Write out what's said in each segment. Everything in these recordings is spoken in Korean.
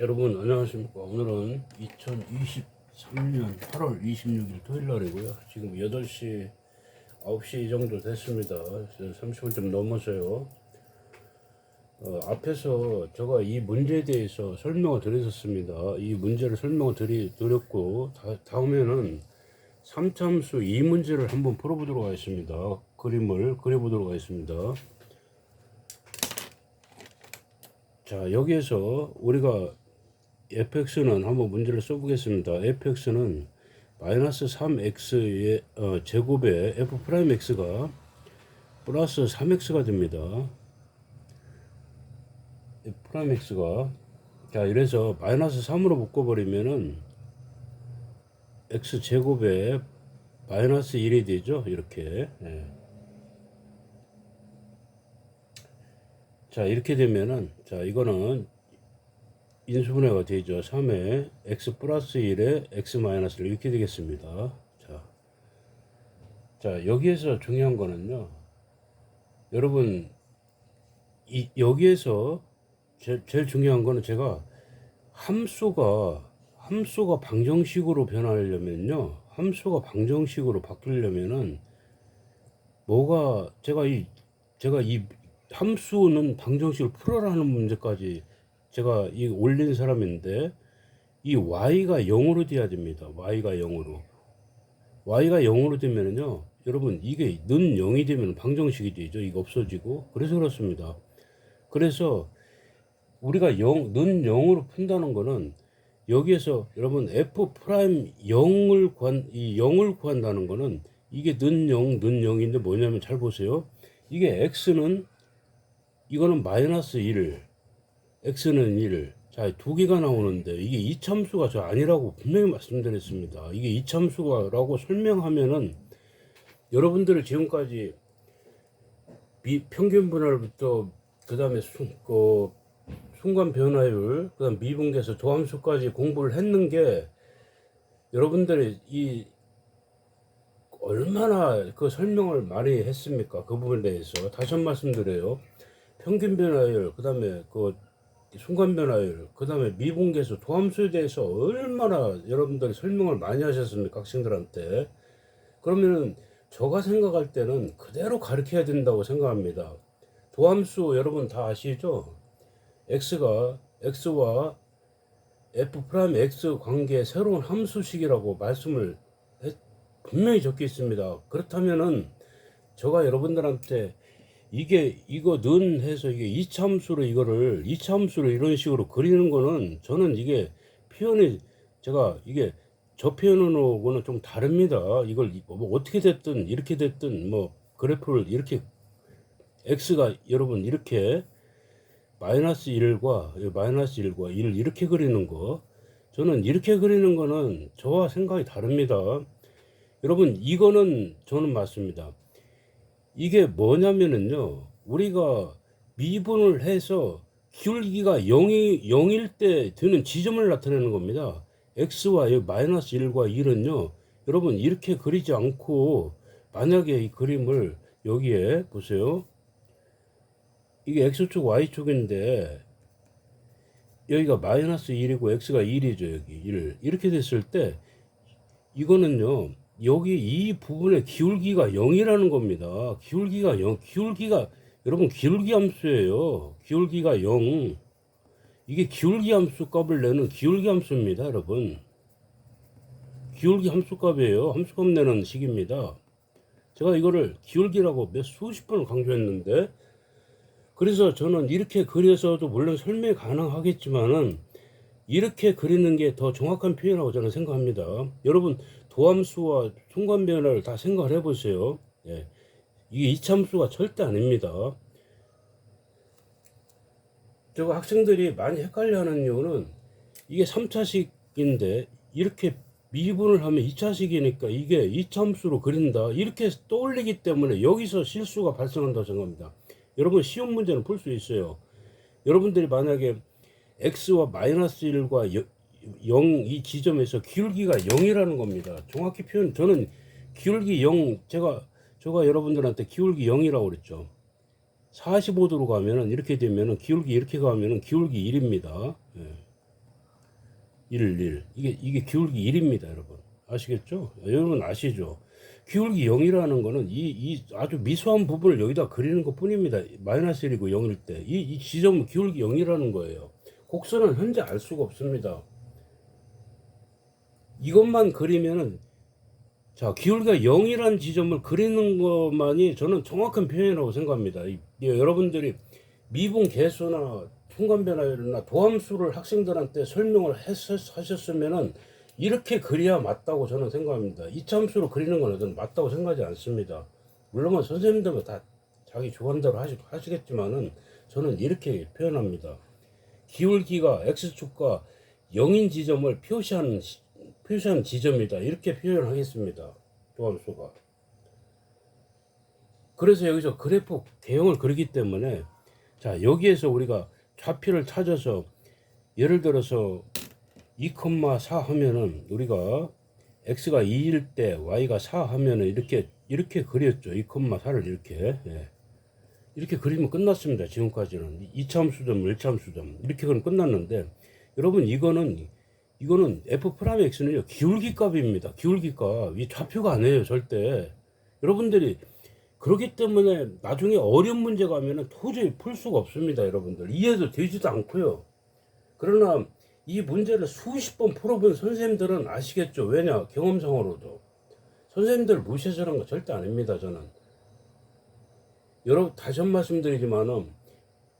여러분 안녕하십니까. 오늘은 2023년 8월 26일 토요일 날이고요. 지금 8시 9시 정도 됐습니다. 30분 좀 넘어서요. 앞에서 제가 이 문제에 대해서 설명을 드렸었습니다. 이 문제를 설명을 드렸고 다음에는 3참수 이 문제를 한번 풀어보도록 하겠습니다. 그림을 그려보도록 하겠습니다. 자, 여기에서 우리가 fx는 한번 문제를 써보겠습니다. fx는 마이너스 3x의 제곱에 f'x가 플러스 3x가 됩니다. f'x가 자, 이래서 마이너스 3으로 묶어버리면은 x 제곱에 마이너스 1이 되죠. 이렇게. 자, 이렇게 되면은 자, 이거는 인수분해가 되죠. 3에 x 플러스 1에 x 마이너스 1 이렇게 되겠습니다. 자, 여기에서 중요한 거는요. 여러분, 여기에서 제일 중요한 거는 제가 함수가 방정식으로 변하려면요. 함수가 방정식으로 바뀌려면은 제가 이 함수는 방정식을 풀어라는 문제까지 제가 이 올린 사람인데 이 y가 0으로 돼야 됩니다. y가 0으로 되면은요. 여러분 이게 는 0이 되면 방정식이 되죠. 이거 없어지고. 그래서 그렇습니다. 그래서 우리가 는 0으로 푼다는 거는 여기에서 여러분 f 프라임 0을 구한다는 거는 이게 는 0인데 뭐냐면 잘 보세요. 이게 x는 이거는 마이너스 1, x는 1. 자, 두 개가 나오는데 이게 이참수가 저 아니라고 분명히 말씀드렸습니다. 이게 이참수라고 설명하면은 여러분들을 지금까지 평균 분할부터 그다음에 순간 변화율, 그다음 미분계수, 도함수까지 공부를 했는 게 여러분들이 얼마나 그 설명을 많이 했습니까? 그 부분에 대해서 다시 한 말씀드려요. 평균 변화율, 그다음에 순간 변화율, 그다음에 미분계수, 도함수에 대해서 얼마나 여러분들이 설명을 많이 하셨습니까? 학생들한테. 그러면은 제가 생각할 때는 그대로 가르쳐야 된다고 생각합니다. 도함수 여러분 다 아시죠? x와 f'(x) 관계의 새로운 함수식이라고 분명히 적혀 있습니다. 그렇다면은 제가 여러분들한테 이거는 해서 이게 이차함수로 이런 식으로 그리는 거는 저는 이게 표현이 저 표현하고는 좀 다릅니다. 이걸 뭐 어떻게 됐든 이렇게 됐든 뭐 그래프를 이렇게 x가 여러분 이렇게 마이너스 1과 1 이렇게 그리는 거 저는 이렇게 그리는 거는 저와 생각이 다릅니다. 여러분 이거는 저는 맞습니다. 이게 뭐냐면은요. 우리가 미분을 해서 기울기가 0일 때 되는 지점을 나타내는 겁니다. x와 마이너스 1과 1은요. 여러분 이렇게 그리지 않고 만약에 이 그림을 여기에 보세요. 이게 x축 y축인데 여기가 마이너스 1이고 x가 1이죠. 여기 1 이렇게 됐을 때 이거는요. 여기 이 부분의 기울기가 0이라는 겁니다. 기울기가 여러분 기울기 함수예요. 기울기가 0. 이게 기울기 함수 값을 내는 기울기 함수입니다, 여러분. 기울기 함수 값이에요. 함수값 내는 식입니다. 제가 이거를 기울기라고 수십 번을 강조했는데 그래서 저는 이렇게 그려서도 물론 설명이 가능하겠지만은 이렇게 그리는 게 더 정확한 표현이라고 저는 생각합니다. 여러분 도함수와 순간 변화를 다 생각을 해보세요. 이게 이참수가 절대 아닙니다. 제가 학생들이 많이 헷갈려하는 이유는 이게 3차식인데 이렇게 미분을 하면 2차식이니까 이게 이참수로 그린다 이렇게 떠올리기 때문에 여기서 실수가 발생한다고 생각합니다. 여러분 쉬운 문제는 풀 수 있어요. 여러분들이 만약에 x와 마이너스 1과 0 이 지점에서 기울기가 0이라는 겁니다. 정확히 표현 저는 기울기 0 제가 여러분들한테 기울기 0이라고 그랬죠. 45도로 가면은 이렇게 되면은 기울기 이렇게 가면은 기울기 1입니다. 1 이게 기울기 1입니다 여러분. 아시겠죠? 여러분 아시죠? 기울기 0이라는 거는 이 아주 미소한 부분을 여기다 그리는 것 뿐입니다. 마이너스 1이고 0일 때 이 지점은 기울기 0이라는 거예요. 곡선은 현재 알 수가 없습니다. 이것만 그리면은, 자, 기울기가 0이라는 지점을 그리는 것만이 저는 정확한 표현이라고 생각합니다. 여러분들이 미분 계수나 순간변화율이나 도함수를 학생들한테 설명을 하셨으면은 이렇게 그려야 맞다고 저는 생각합니다. 이차함수로 그리는 건 저는 맞다고 생각하지 않습니다. 물론 선생님들은 다 자기 주관대로 하시겠지만은 저는 이렇게 표현합니다. 기울기가 x축과 0인 지점을 표시하는 지점이다. 이렇게 표현하겠습니다. 도함수가. 그래서 여기서 그래프 대형을 그리기 때문에, 자, 여기에서 우리가 좌표를 찾아서 예를 들어서 2,4 하면은 우리가 x가 2일 때 y가 4 하면은 이렇게 그렸죠. 2,4를 이렇게. 예. 이렇게 그리면 끝났습니다. 지금까지는 2차함수점, 1차함수점 이렇게 그럼 끝났는데, 여러분 이거는 f'(x는요) 기울기 값입니다. 기울기 값. 이 좌표가 아니에요, 절대. 여러분들이 그렇기 때문에 나중에 어려운 문제 가면은 도저히 풀 수가 없습니다. 여러분들 이해도 되지도 않고요. 그러나 이 문제를 수십 번 풀어본 선생님들은 아시겠죠. 왜냐? 경험상으로도. 선생님들 무시해서 그런 거 절대 아닙니다. 저는 여러분 다시 한 말씀드리지만은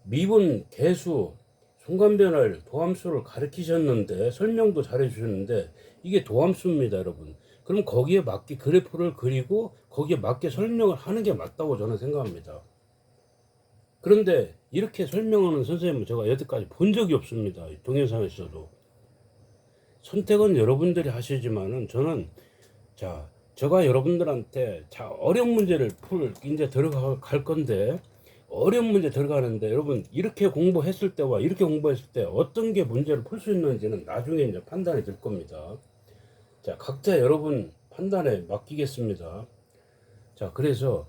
미분, 계수, 순간변화율, 도함수를 가르치셨는데 설명도 잘해 주셨는데 이게 도함수입니다. 여러분. 그럼 거기에 맞게 그래프를 그리고 거기에 맞게 설명을 하는 게 맞다고 저는 생각합니다. 그런데 이렇게 설명하는 선생님은 제가 여태까지 본 적이 없습니다. 동영상에서도. 선택은 여러분들이 하시지만은 저는, 자, 제가 여러분들한테 자 어려운 문제를 이제 들어갈 건데, 어려운 문제 들어가는데 여러분 이렇게 공부했을 때와 이렇게 공부했을 때 어떤 게 문제를 풀 수 있는지는 나중에 이제 판단이 될 겁니다. 자, 각자 여러분 판단에 맡기겠습니다. 자, 그래서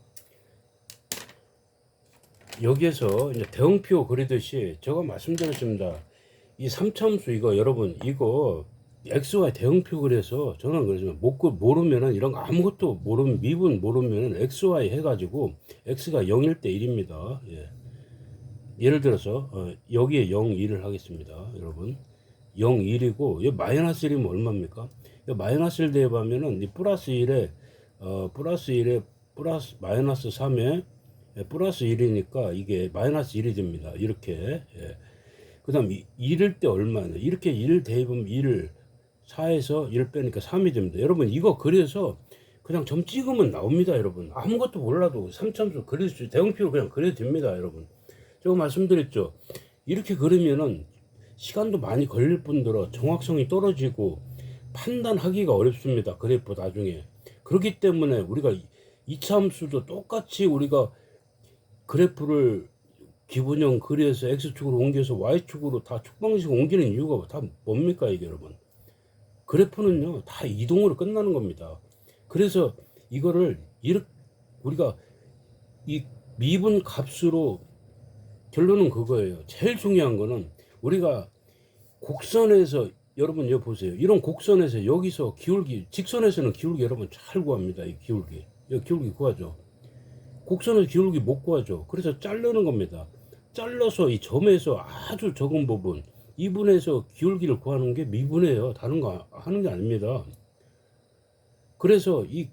여기에서 이제 대응표 그리듯이 제가 말씀드렸습니다. 이 3차함수 이거 여러분 이거 xy 대응표 그래서 저는 그러지만 모르면은 이런 거 아무것도 모르면 미분 모르면은 xy 해가지고 x가 0일 때 1입니다. 예. 예를 들어서 여기에 0, 1을 하겠습니다. 여러분 0, 1이고 이 마이너스 1이면 얼마입니까? 마이너스 1 대입하면은 이 플러스 1에 플러스 1에 플러스 마이너스 3에 플러스 1이니까 이게 마이너스 1이 됩니다. 이렇게. 예. 그 다음 1일 때 얼마냐. 이렇게 1 대입하면 1, 4에서 1 빼니까 3이 됩니다. 여러분 이거 그래서 그냥 점 찍으면 나옵니다. 여러분 아무것도 몰라도 3참수 그릴 수 대응표로 그냥 그려도 됩니다. 여러분 제가 말씀드렸죠. 이렇게 그리면은 시간도 많이 걸릴 뿐더러 정확성이 떨어지고 판단하기가 어렵습니다. 그래프 나중에. 그렇기 때문에 우리가 2차 함수도 똑같이 우리가 그래프를 기본형 그려서 x축으로 옮겨서 y축으로 다 축방식 옮기는 이유가 다 뭡니까 이게 여러분? 그래프는요 다 이동으로 끝나는 겁니다. 그래서 이거를 이렇게 우리가 이 미분 값으로 결론은 그거예요. 제일 중요한 거는 우리가 곡선에서 여러분 여기 보세요. 이런 곡선에서 여기서 기울기, 직선에서는 기울기 여러분 잘 구합니다. 이 기울기. 여기 기울기 구하죠. 곡선에서 기울기 못 구하죠. 그래서 자르는 겁니다. 잘라서 이 점에서 아주 적은 부분, 이분에서 기울기를 구하는 게 미분이에요. 다른 거 하는 게 아닙니다. 그래서 이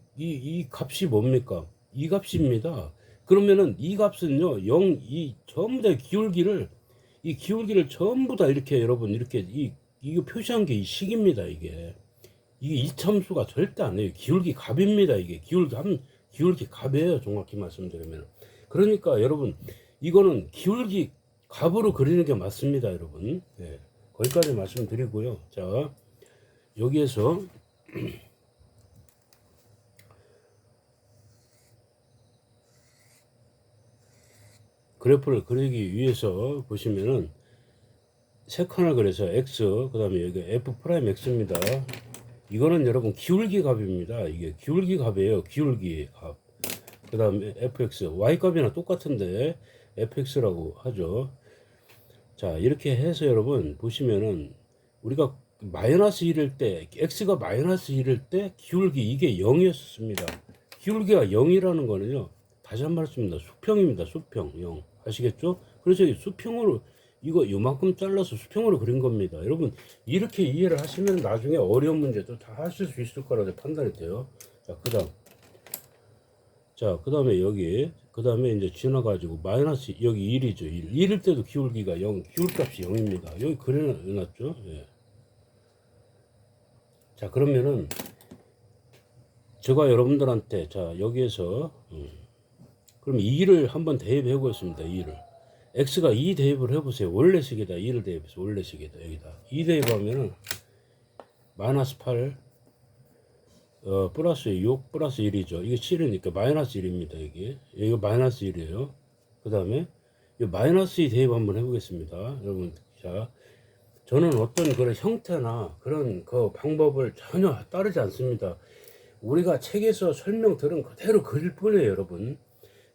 값이 뭡니까? 이 값입니다. 그러면은 이 값은요, 0, 전부 다 이 기울기를 전부 다 이렇게 여러분, 이렇게 이거 표시한 게 이 식입니다, 이게. 이게 이참수가 절대 안 해요. 기울기 값입니다, 이게. 기울기 값이에요, 정확히 말씀드리면. 그러니까 여러분, 이거는 기울기 값으로 그리는 게 맞습니다, 여러분. 네, 거기까지 말씀드리고요. 자, 여기에서 그래프를 그리기 위해서 보시면은 세 칸을 그려서 x, 그 다음에 여기 f 프라임 x입니다. 이거는 여러분 기울기 값입니다. 이게 기울기 값이에요. 기울기 값. 그 다음에 fx, y 값이나 똑같은데 fx라고 하죠. 자, 이렇게 해서 여러분 보시면은 우리가 마이너스 1일 때 x가 마이너스 1일 때 기울기 이게 0이었습니다. 기울기가 0이라는 거는요, 다시 한 번 말씀입니다. 수평입니다. 수평 0. 아시겠죠? 그래서 수평으로 이거 요만큼 잘라서 수평으로 그린 겁니다. 여러분 이렇게 이해를 하시면 나중에 어려운 문제도 다 하실 수 있을 거라고 판단이 돼요. 그 다음에 여기 그 다음에 이제 지나가지고 마이너스 여기 1이죠. 1일 때도 기울기가 0, 기울값이 0입니다. 여기 그려놨죠. 예. 자, 그러면은 제가 여러분들한테 자 여기에서 그럼 2를 한번 대입해 보겠습니다. 2를 x가 2 대입을 해보세요. 원래식에다 2를 대입해서 원래식에다 여기다 2 대입하면은 마이너스 8 플러스 6 플러스 1이죠. 이게 7이니까 마이너스 1입니다. 이거 마이너스 1이에요. 그 다음에 이 마이너스 2 대입 한번 해보겠습니다. 여러분 자 저는 어떤 그런 형태나 그런 그 방법을 전혀 따르지 않습니다. 우리가 책에서 설명 들은 그대로 그릴 뿐이에요. 여러분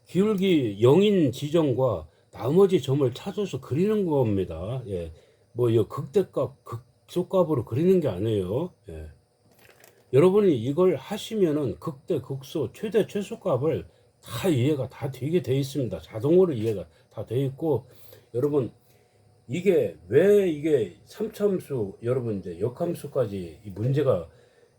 기울기 0인 지점과 나머지 점을 찾아서 그리는 겁니다. 예. 뭐 이 극대값 극소값으로 그리는 게 아니에요. 예. 여러분이 이걸 하시면은 극대 극소 최대 최소값을 다 이해가 다 되게 돼 있습니다. 자동으로 이해가 다 돼 있고 여러분 이게 왜 이게 3참수 여러분 이제 역함수까지 이 문제가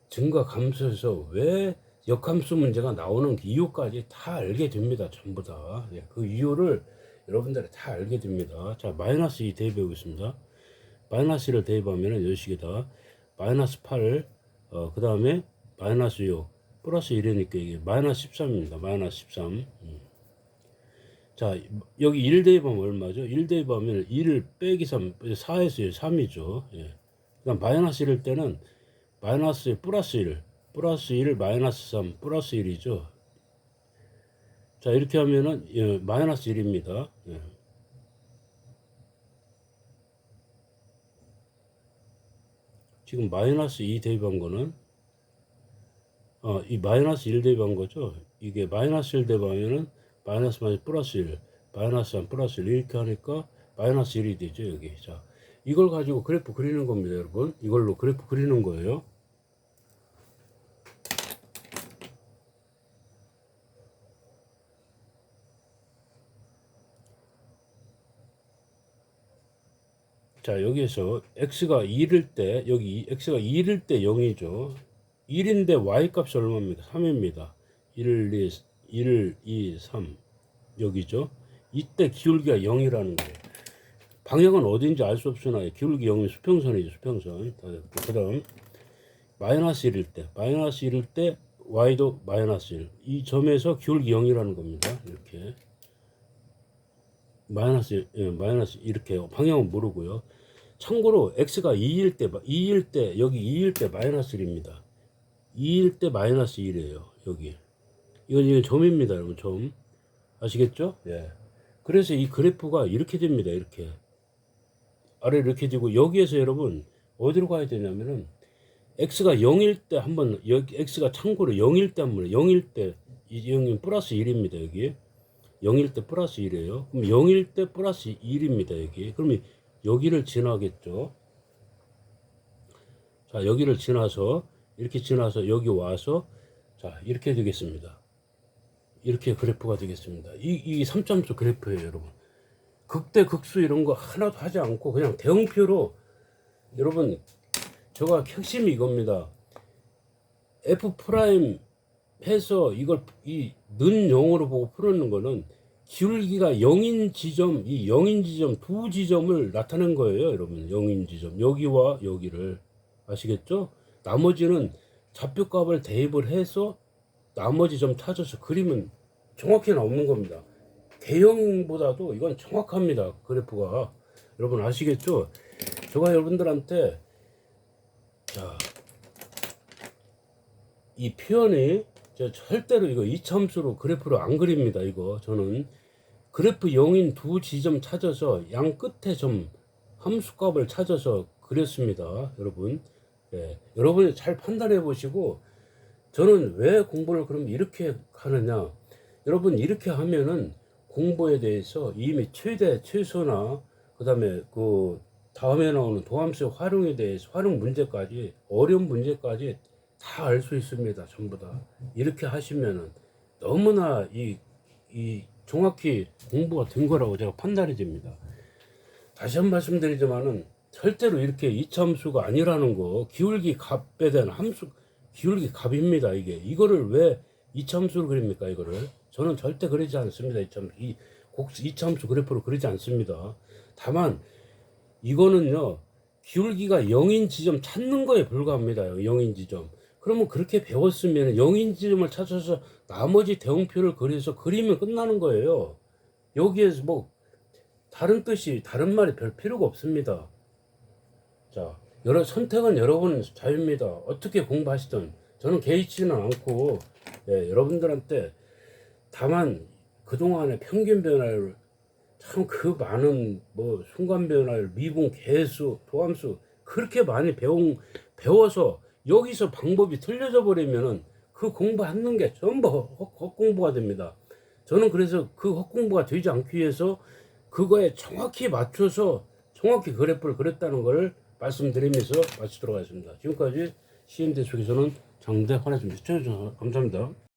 증가 감소해서 왜 역함수 문제가 나오는 이유까지 다 알게 됩니다. 전부 다. 예, 그 이유를 여러분들이 다 알게 됩니다. 자, 마이너스 2 대입해 보겠습니다. 마이너스 1을 대입하면 요식이다. 마이너스 8, 그 다음에 마이너스 6, 플러스 1이니까 이게 마이너스 13입니다. 마이너스 13. 자, 여기 1 대입하면 얼마죠? 1 대입하면 1 빼기 3, 4에서 3이죠. 예. 그 다음 마이너스 1일 때는 마이너스 1 플러스 1, 플러스 1 마이너스 3 플러스 1이죠. 자, 이렇게 하면은 예, 마이너스 1입니다. 예. 지금 마이너스 2 대입한 거는 이 마이너스 1 대입한 거죠. 이게 마이너스 1 대입하면은 마이너스 플러스 1 마이너스 3 플러스 1 이렇게 하니까 마이너스 1이 되죠. 여기 자 이걸 가지고 그래프 그리는 겁니다. 여러분 이걸로 그래프 그리는 거예요. 자 여기에서 x가 1일 때 여기 x가 1일 때 0이죠. 1인데 y 값이 얼마입니까? 3입니다. 1, 2, 3 여기죠. 이때 기울기가 0이라는 거예요. 방향은 어딘지 알 수 없으나 기울기 0이 수평선이죠. 수평선. 그 다음 마이너스 1일 때 마이너스 1일 때 y도 마이너스 1. 이 점에서 기울기 0이라는 겁니다. 이렇게 마이너스 이렇게 방향은 모르고요. 참고로 x가 2일 때 여기 2일 때 마이너스 1입니다. 2일 때 마이너스 1이에요. 여기 이건 점입니다. 여러분 점 아시겠죠? 예. 그래서 이 그래프가 이렇게 됩니다. 이렇게 아래 이렇게 되고 여기에서 여러분 어디로 가야 되냐면은 x가 0일 때 한번 여기 x가 참고로 0일 때 한번 0일 때 이 0이 플러스 1입니다. 여기 0일 때 플러스 1이에요. 그럼 0일 때 플러스 1입니다. 여기 그러면 여기를 지나겠죠. 자 여기를 지나서 이렇게 지나서 여기 와서 자 이렇게 되겠습니다. 이렇게 그래프가 되겠습니다. 이 3참수 그래프예요. 여러분 극대 극수 이런 거 하나도 하지 않고 그냥 대응표로 여러분 저가 핵심이 이겁니다. f 프라임 해서 이걸 이 는 0으로 보고 풀는 거는 기울기가 0인 지점 이 0인 지점 두 지점을 나타낸 거예요. 여러분 0인 지점 여기와 여기를 아시겠죠? 나머지는 좌표값을 대입을 해서 나머지 점 찾아서 그리면 정확히 나오는 겁니다. 대형보다도 이건 정확합니다. 그래프가 여러분 아시겠죠? 제가 여러분들한테 자, 이 표현이 절대로 이거 이참수로 그래프를 안 그립니다. 이거 저는 그래프 0인 두 지점 찾아서 양 끝에 점 함수값을 찾아서 그렸습니다. 여러분 예, 여러분이 잘 판단해 보시고 저는 왜 공부를 그럼 이렇게 하느냐 여러분 이렇게 하면은 공부에 대해서 이미 최대 최소나 그 다음에 그 다음에 나오는 도함수의 활용에 대해서 활용 문제까지 어려운 문제까지 다 알 수 있습니다. 전부 다 이렇게 하시면은 너무나 이 정확히 공부가 된 거라고 제가 판단이 됩니다. 다시 한 번 말씀드리지만은 절대로 이렇게 이차함수가 아니라는 거, 기울기 값에 대한 함수, 기울기 값입니다. 이거를 왜 이차함수로 그립니까? 이거를 저는 절대 그리지 않습니다. 이차함수 그래프로 그리지 않습니다. 다만 이거는요, 기울기가 0인 지점 찾는 거에 불과합니다. 0인 지점. 그러면 그렇게 배웠으면 0인 지점을 찾아서 나머지 대응표를 그려서 그리면 끝나는 거예요. 여기에서 뭐 다른 뜻이, 다른 말이 별 필요가 없습니다. 자, 선택은 여러분 자유입니다. 어떻게 공부하시든 저는 개의치는 않고, 예, 여러분들한테 다만 그동안의 평균 변화를 참 그 많은 뭐 순간 변화율, 미분, 계수, 도함수 그렇게 많이 배워서 여기서 방법이 틀려져 버리면은 그 공부하는 게 전부 헛공부가 됩니다. 저는 그래서 그 헛공부가 되지 않기 위해서 그거에 정확히 맞춰서 정확히 그래프를 그렸다는 걸 말씀드리면서 마치도록 하겠습니다. 지금까지 시인대 속에서는 장대 환했습니다. 시청해주셔서 감사합니다.